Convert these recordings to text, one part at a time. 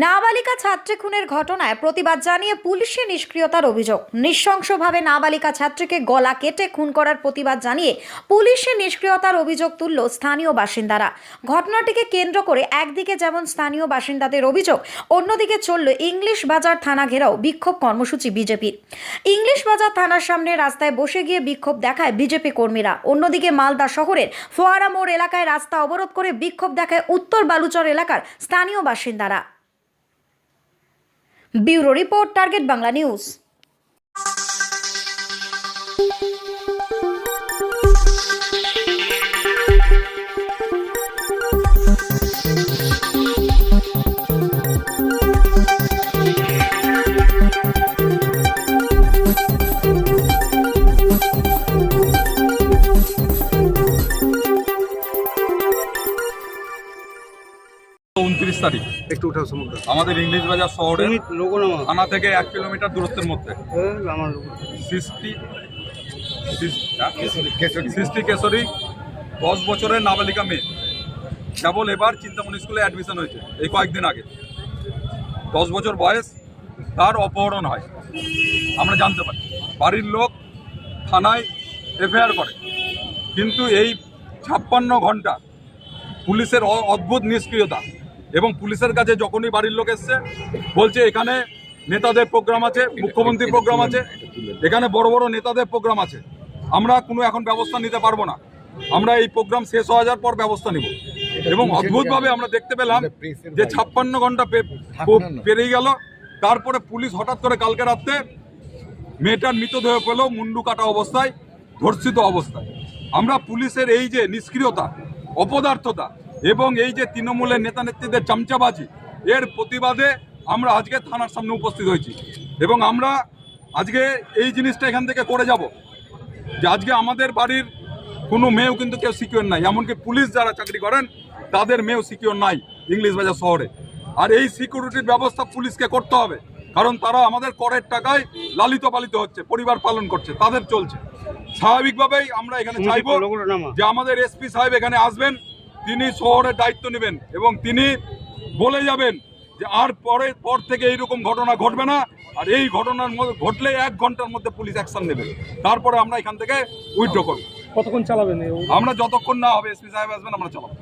নাবালিকা ছাত্রী খুনের ঘটনায় প্রতিবাদ জানিয়ে পুলিশের নিষ্ক্রিয়তার অভিযোগ। নৃশংসভাবে নাবালিকা ছাত্রীকে গলা কেটে খুন করার প্রতিবাদ জানিয়ে পুলিশের নিষ্ক্রিয়তার অভিযোগ তুলল স্থানীয় বাসিন্দারা। ঘটনাটিকে কেন্দ্র করে একদিকে যেমন স্থানীয় বাসিন্দাদের অভিযোগ, অন্যদিকে চলল ইংলিশ বাজার থানা ঘেরাও বিক্ষোভ কর্মসূচি বিজেপির। ইংলিশ বাজার থানার সামনে রাস্তায় বসে গিয়ে বিক্ষোভ দেখায় বিজেপি কর্মীরা। অন্যদিকে মালদা শহরের ফোয়ারা মোড় এলাকায় রাস্তা অবরোধ করে বিক্ষোভ দেখায় উত্তর বালুচর এলাকার স্থানীয় বাসিন্দারা। Bureau report, target Bangla news. তারিখ একটু উঠাও সমুদ্র আমাদের ইংলিশ বাজার শহরের থানা থেকে 1 কিলোমিটার দূরত্বের মধ্যে সৃষ্টি কেশরী 10 বছরের নাবালিকা মেয়ে কেবল এবার চিন্তামণি স্কুলে অ্যাডমিশন হয়েছে এই কয়েকদিন আগে। 10 বছর বয়স, তার অপহরণ হয় আমরা জানতে পারি। বাড়ির লোক থানায় এফআইআর করে, কিন্তু এই 56 ঘন্টা পুলিশের অদ্ভুত নিষ্ক্রিয়তা। এবং পুলিশের কাছে যখনই বাড়ির লোক এসছে বলছে এখানে নেতাদের প্রোগ্রাম আছে, মুখ্যমন্ত্রীর প্রোগ্রাম আছে, এখানে বড় বড় নেতাদের প্রোগ্রাম আছে, আমরা কোনো এখন ব্যবস্থা নিতে পারবো না, আমরা এই প্রোগ্রাম শেষ হয়ে যাওয়ার পর ব্যবস্থা নিব। এবং অদ্ভুতভাবে আমরা দেখতে পেলাম যে 56 ঘন্টা পেরিয়ে গেল, তারপরে পুলিশ হঠাৎ করে কালকে রাত্রে মেয়েটার মৃতদেহ পেল মুন্ডু কাটা অবস্থায়, ধর্ষিত অবস্থায়। আমরা পুলিশের এই যে নিষ্ক্রিয়তা, অপদার্থতা এবং এই যে তৃণমূলের নেতা নেত্রীদের চামচাবাজি, এর প্রতিবাদে আমরা আজকে থানার সামনে উপস্থিত হয়েছি। এবং আমরা আজকে এই জিনিসটা এখান থেকে করে যাব যে আজকে আমাদের বাড়ির কোনো মেয়েও কিন্তু কেউ সিকিউর নাই, এমনকি পুলিশ যারা চাকরি করেন তাদের মেয়েও সিকিউর নাই ইংলিশ বাজার শহরে। আর এই সিকিউরিটির ব্যবস্থা পুলিশকে করতে হবে, কারণ তারা আমাদের করের টাকায় লালিত পালিত হচ্ছে, পরিবার পালন করছে, তাদের চলছে। স্বাভাবিকভাবেই আমরা এখানে চাইব যে আমাদের এসপি সাহেব এখানে আসবেন, তিনি শহরের দায়িত্ব নেবেন এবং তিনি বলে যাবেন যে আর পর থেকে এইরকম ঘটনা ঘটবে না। আর এই ঘটনার ঘটলে 1 ঘন্টার মধ্যে পুলিশ অ্যাকশন নেবে, তারপরে আমরা এখান থেকে উইথড্র করব। কতক্ষণ চালাবেন? আমরা যতক্ষণ না হবে এসপি সাহেব আসবেন আমরা চালাবো।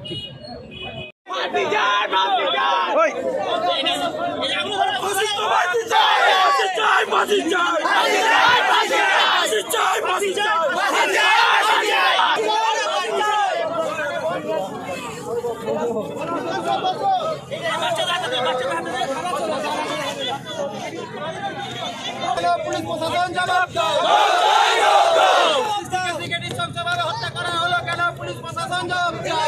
পুলিশ প্রশাসন জবাব দাও। নৃশংসভাবে হত্যা করা হলো কেন? পুলিশ প্রশাসন জবাব দাও।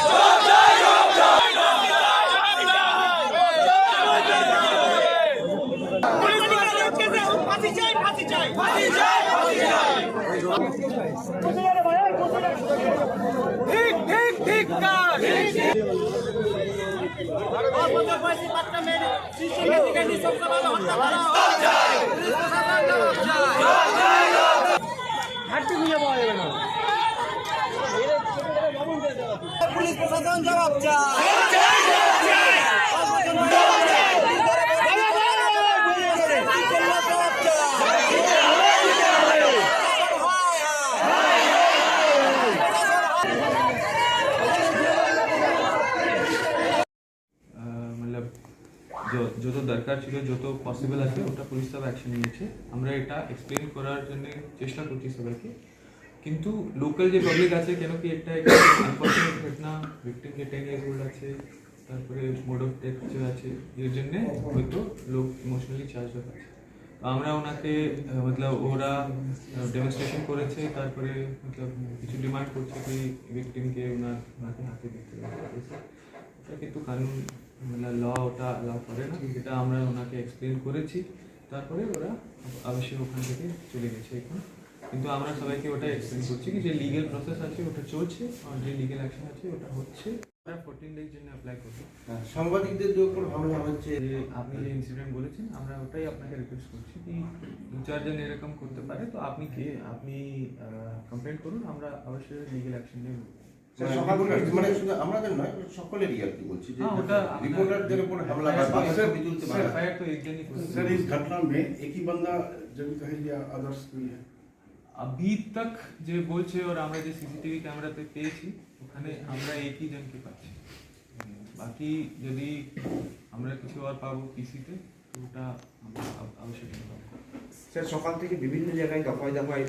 পুলিশ প্রশাসন জবাব চায়। যত দরকার ছিল, যত পসিবল আছে ওটা পুলিশ সব অ্যাকশন নিয়েছে। আমরা এটা এক্সপ্লেন করার জন্য চেষ্টা করছি সবাইকে, কিন্তু লোকাল যে পাবলিক আছে, কেন কি একটা আনফর্চুনেট ঘটনা, ভিক্টিমকে 10 years old আছে, তারপরে মোড অফ ডেথ যে আছে, এর জন্যে হয়তো লোক ইমোশনালি চার্জ আছে। আমরা ওনাকে ওরা ডেমনস্ট্রেশন করেছে, তারপরে কিছু ডিমান্ড করছে কি ভিক্টিমকে ওনাকে হাতে দিতে হবে, কিন্তু কানুন ল ওটা অ্যালাউ করে না। এটা আমরা ওনাকে এক্সপ্লেন করেছি, তারপরে ওরা অবশ্যই ওখান থেকে চলে গেছে এখন। কিন্তু আমরা সবাইকে ওটা এক্সপ্লেন করছি কি যে লিগেল প্রসেস আছে ওটা চলছে, আর যে লিগেল অ্যাকশন আছে ওটা হচ্ছে। আমরা 14 days জন্য অ্যাপ্লাই করবো। সাংবাদিকদের উপর হামলা হচ্ছে, যে আপনি যে ইনসিডেন্ট বলেছেন, আমরা ওটাই আপনাকে রিকোয়েস্ট করছি কি 2-4 জন এরকম করতে পারে, তো আপনি কমপ্লেন করুন, আমরা অবশ্যই লিগেল অ্যাকশন নেব। মানে শুধু আমাদের নয়, সকলেরই আর কি বলছি যে हाँ, ওটা রিপোর্টারদের উপর হামলা হয় বা ছবি তুলতে सर পারে। एफआईआर तो एक दिन ही सर इस घटना में एक ही बंदा जड़ित है या अदर्स भी है? अभी तक যে বলছে ওর আমরা যে সিসিটিভি ক্যামেরাতে পেয়েছি ওখানে আমরা একই জনকে পাচ্ছি বাকি যদি আমরা কিছু আর পাবো পিসিতে তো ওটা আমরা অবশ্যই জানাবো। স্যার সকাল থেকে বিভিন্ন জায়গায় দফায় দফায়